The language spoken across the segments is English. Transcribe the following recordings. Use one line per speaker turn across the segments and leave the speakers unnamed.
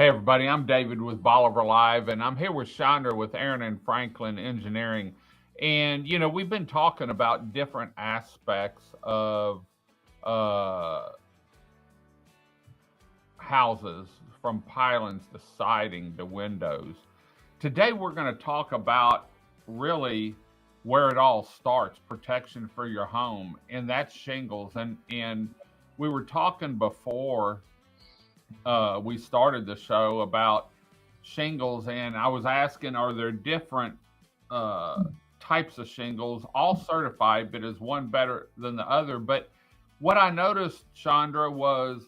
Hey everybody, I'm David with Bolivar Live, and I'm here with Chandra with Aran Franklin Engineering. And we've been talking about different aspects of uh, houses, from pilings to siding to windows. Today we're going to talk about really where it all starts, protection for your home, and that's shingles. And we were talking before we started the show about shingles, and I was asking, are there different uh, types of shingles, all certified, but is one better than the other? But what I noticed, Chandra, was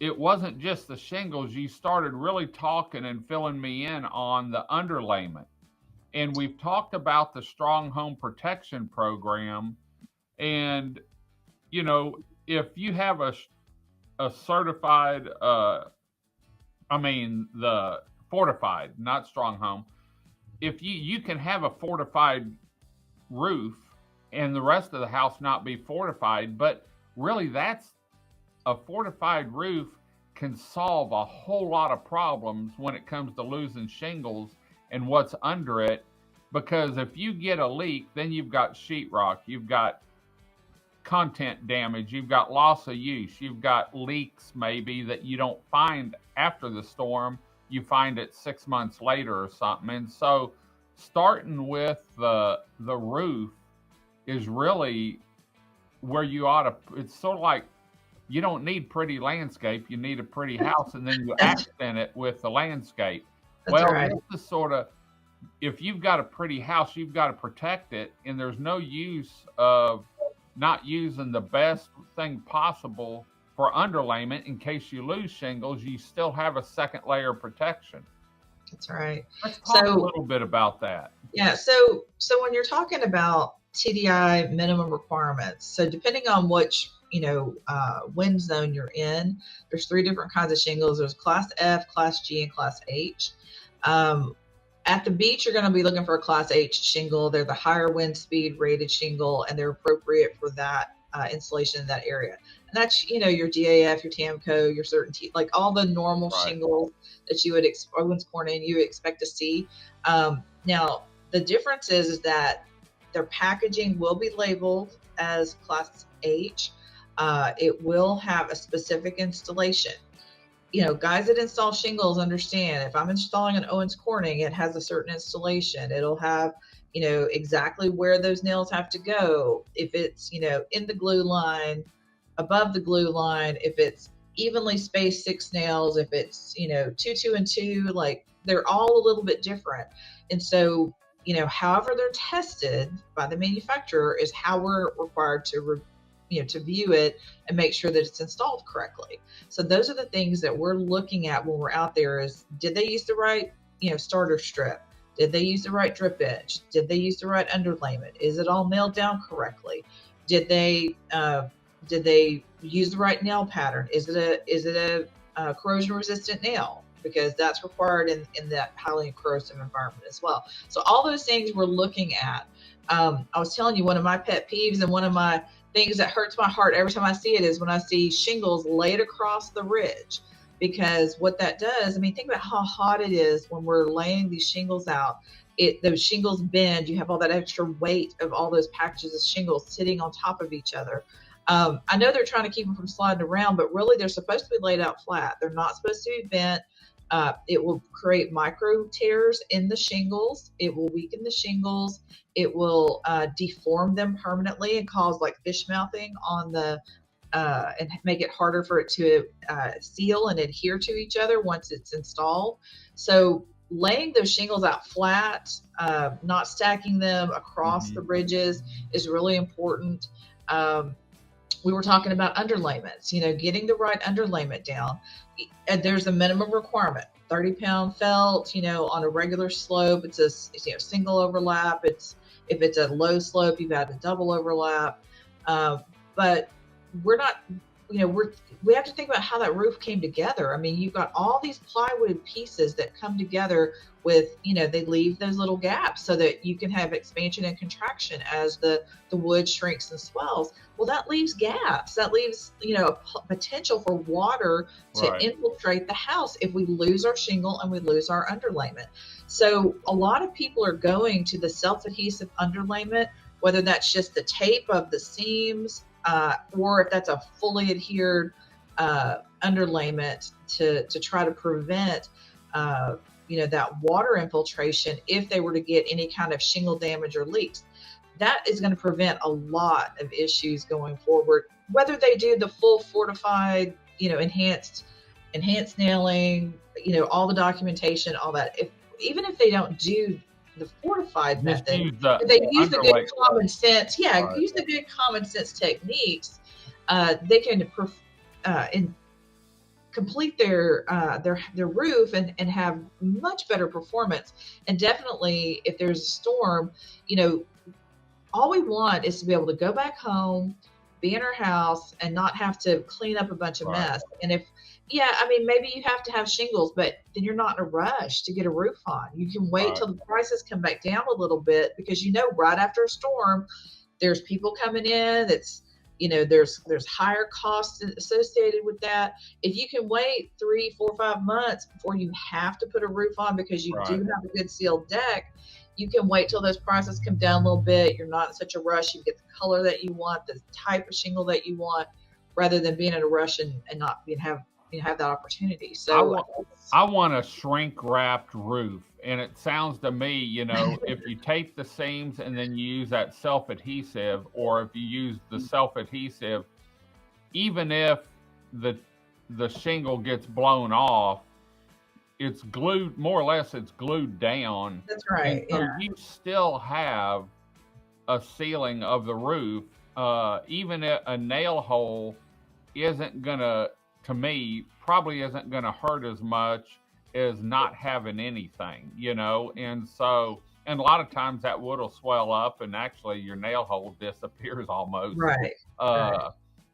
it wasn't just the shingles. You started really talking and filling me in on the underlayment. And we've talked about the Strong Home Protection Program. And, you know, if you have a certified, the fortified, not strong home, if you can have a fortified roof and the rest of the house not be fortified, but really that's a fortified roof can solve a whole lot of problems when it comes to losing shingles and what's under it. Because if you get a leak, then you've got sheetrock, you've got content damage, you've got loss of use, you've got leaks maybe that you don't find after the storm, you find it 6 months later or something. And so starting with the roof is really where you ought to. It's sort of like, you don't need pretty landscape, you need a pretty house, and then you
That's
accent it with the landscape.
that's
Well,
right.
this is sort of, if you've got a pretty house, you've got to protect it, and there's no use of not using the best thing possible for underlayment. In case you lose shingles, you still have a second layer of protection.
That's right.
Let's talk a
So
little bit about that.
yeah, so when you're talking about TDI minimum requirements, so depending on which wind zone you're in, there's three different kinds of shingles. There's Class F, Class G, and Class H. Um, at the beach, you're going to be looking for a Class H shingle. They're the higher wind speed rated shingle, and they're appropriate for that installation in that area. And that's your DAF, your TAMCO, your certainty, like all the normal
Right.
shingles that you would Owens Corning you expect to see. Now the difference is that their packaging will be labeled as Class H. It will have a specific installation. Guys that install shingles understand if I'm installing an Owens Corning, it has a certain installation. It'll have, exactly where those nails have to go. If it's, in the glue line, above the glue line, if it's evenly spaced 6 nails, if it's, 2, 2, and 2, like they're all a little bit different. And so, however they're tested by the manufacturer is how we're required to view it and make sure that it's installed correctly. So those are the things that we're looking at when we're out there is, did they use the right, starter strip? Did they use the right drip edge? Did they use the right underlayment? Is it all nailed down correctly? Did they use the right nail pattern? Is it a corrosion resistant nail? Because that's required in that highly corrosive environment as well. So all those things we're looking at. I was telling you, one of my pet peeves and one of my things that hurts my heart every time I see it is when I see shingles laid across the ridge. Because what that does, think about how hot it is when we're laying these shingles out. Those shingles bend. You have all that extra weight of all those packages of shingles sitting on top of each other. I know they're trying to keep them from sliding around, but really they're supposed to be laid out flat. They're not supposed to be bent. It will create micro tears in the shingles. It will weaken the shingles. It will deform them permanently and cause like fish mouthing on the and make it harder for it to seal and adhere to each other once it's installed. So laying those shingles out flat, not stacking them across the
Hmm.
ridges is really important. We were talking about underlayments, getting the right underlayment down. And there's a minimum requirement, 30-pound felt, on a regular slope. It's a single overlap. If it's a low slope, you've got a double overlap. But we're not we have to think about how that roof came together. I mean, you've got all these plywood pieces that come together with, they leave those little gaps so that you can have expansion and contraction as the wood shrinks and swells. Well, that leaves gaps. That leaves, potential for water to
Right.
infiltrate the house if we lose our shingle and we lose our underlayment. So a lot of people are going to the self-adhesive underlayment, whether that's just the tape of the seams, or if that's a fully adhered underlayment to try to prevent that water infiltration if they were to get any kind of shingle damage or leaks. That is going to prevent a lot of issues going forward, whether they do the full fortified, enhanced nailing, all the documentation, all that. Even if they don't do the fortified method, if they use the good common sense, use the good common sense techniques, they can complete their roof and have much better performance. And definitely, if there's a storm, all we want is to be able to go back home, be in our house, and not have to clean up a bunch of mess. And maybe you have to have shingles, but then you're not in a rush to get a roof on. You can wait till the prices come back down a little bit, because right after a storm, there's people coming in. That's there's higher costs associated with that. If you can wait 3, 4, 5 months before you have to put a roof on because you do have a good sealed deck, you can wait till those prices come down a little bit. You're not in such a rush. You get the color that you want, the type of shingle that you want, rather than being in a rush and not have that opportunity. So
I want a shrink wrapped roof. And it sounds to me, if you tape the seams and then you use that self-adhesive, or if you use the self-adhesive, even if the shingle gets blown off, it's glued, more or less it's glued down.
That's right.
So you still have a sealing of the roof. Even a nail hole isn't gonna, to me, probably isn't gonna hurt as much as not having anything, and so, and a lot of times that wood will swell up and actually your nail hole disappears almost.
Right.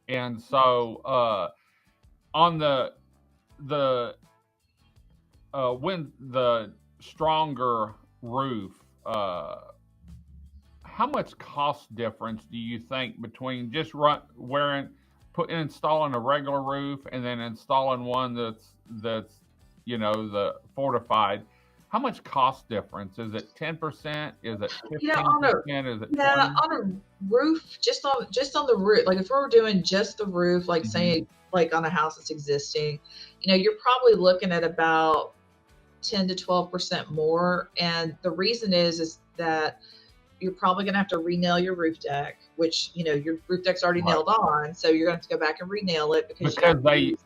And so on when the stronger roof, how much cost difference do you think between just installing a regular roof and then installing one that's the fortified? How much cost difference? Is it 10%? Is it 15%? Is it 20%?
On a roof, just on the roof, like if we were doing just the roof, like say like on a house that's existing, you're probably looking at about 10 to 12% more. And the reason is that you're probably going to have to re-nail your roof deck, which, your roof deck's already nailed on. So you're going to have to go back and re-nail it because
they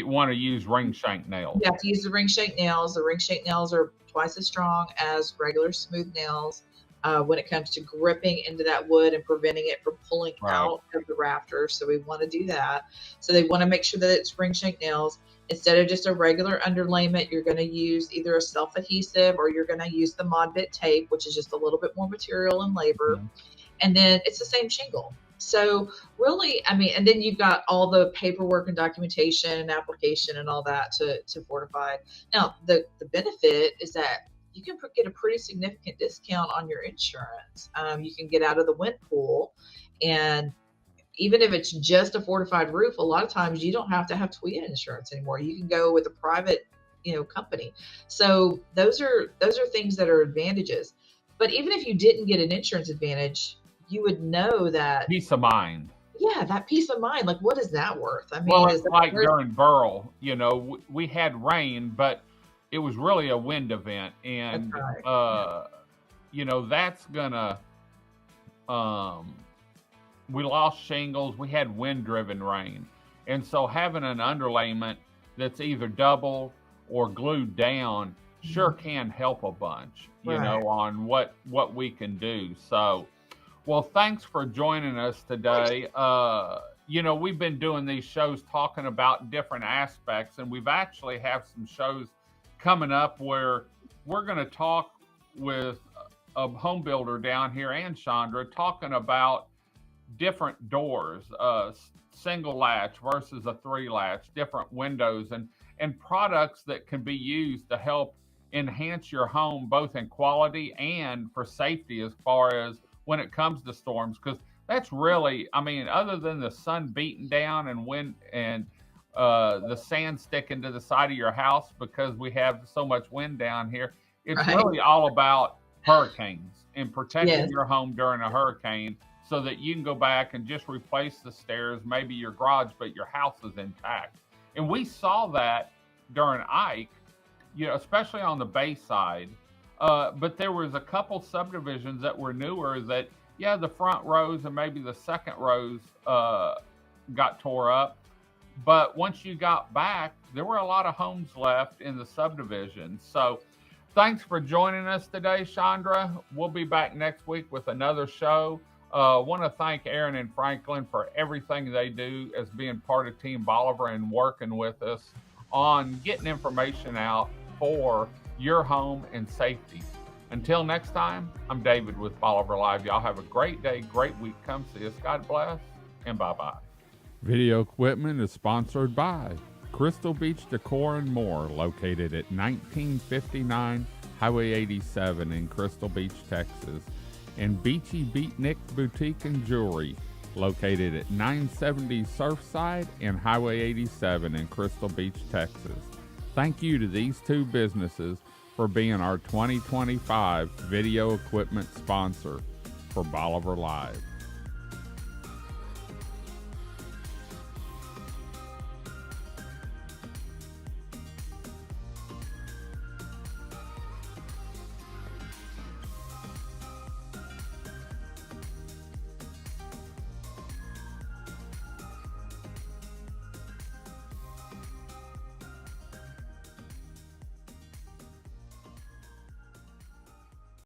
want to use ring shank nails.
You have to use the ring shank nails. The ring shank nails are twice as strong as regular smooth nails when it comes to gripping into that wood and preventing it from pulling out of the rafters. So we want to do that. So they want to make sure that it's ring shank nails. Instead of just a regular underlayment, you're going to use either a self-adhesive or you're going to use the Mod Bit tape, which is just a little bit more material and labor. And then it's the same shingle. So really, and then you've got all the paperwork and documentation and application and all that to fortify. Now, the benefit is that you can get a pretty significant discount on your insurance. You can get out of the wind pool, and even if it's just a fortified roof, a lot of times you don't have to have TWIA insurance anymore. You can go with a private, company. So those are things that are advantages. But even if you didn't get an insurance advantage, you would know that
peace of mind.
Yeah, that peace of mind. Like, what is that worth?
It's like during Burl, we had rain, but it was really a wind event, and that's gonna. We lost shingles. We had wind-driven rain, and so having an underlayment that's either double or glued down sure can help a bunch, on what we can do. So, well, thanks for joining us today. We've been doing these shows talking about different aspects, and we've actually have some shows coming up where we're going to talk with a home builder down here and Chandra talking about different doors, single latch versus a 3 latch, different windows, and products that can be used to help enhance your home both in quality and for safety as far as when it comes to storms. Because that's really, I mean, other than the sun beating down and wind and the sand sticking to the side of your house because we have so much wind down here, it's
Right.
really all about hurricanes and protecting
Yes.
your home during a hurricane so that you can go back and just replace the stairs, maybe your garage, but your house is intact. And we saw that during Ike, you know, especially on the bay side. But there was a couple subdivisions that were newer that, yeah, the front rows and maybe the second rows got tore up. But once you got back, there were a lot of homes left in the subdivision. So thanks for joining us today, Chandra. We'll be back next week with another show. Want to thank Aran and Franklin for everything they do as being part of Team Bolivar and working with us on getting information out for your home and safety. Until next time, I'm David with Bolivar Live. Y'all have a great day, great week. Come see us. God bless, and bye-bye.
Video equipment is sponsored by Crystal Beach Decor and More, located at 1959 Highway 87 in Crystal Beach, Texas, and Beachy Beatnik Boutique and Jewelry, located at 970 Surfside and Highway 87 in Crystal Beach, Texas. Thank you to these two businesses for being our 2025 video equipment sponsor for Bolivar Live.